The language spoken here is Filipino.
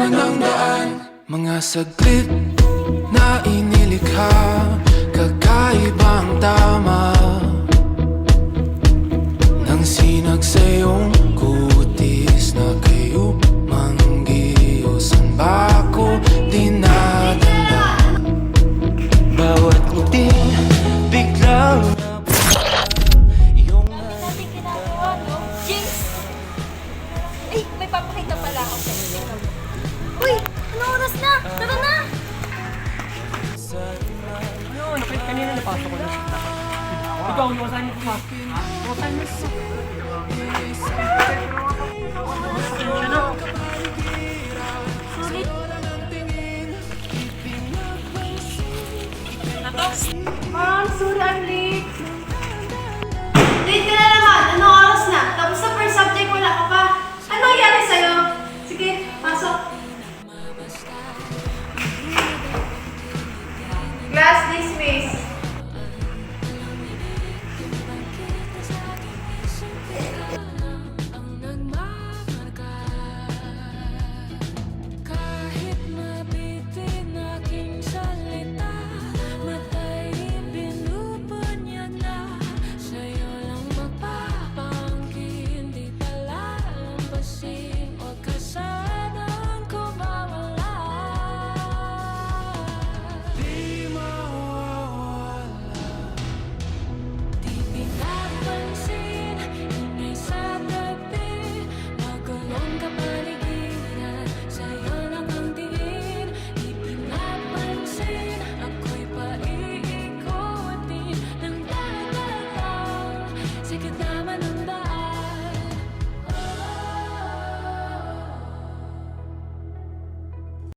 Iwan ang daan, mga saglit na inilikha, kakaibang tama nang sinag sa iyong kutis na kayo manggiyosan ba ako dinadala? Bawat ngiting biglang iyong Dami natin ginagawa, no? Jinx! Ay, may papakita pala ako sa inyo. Uy! Anong oras na? Tara na! Ano, kanina napasok ko na. Ikaw, iwasan niyo pa. Iwasan niyo.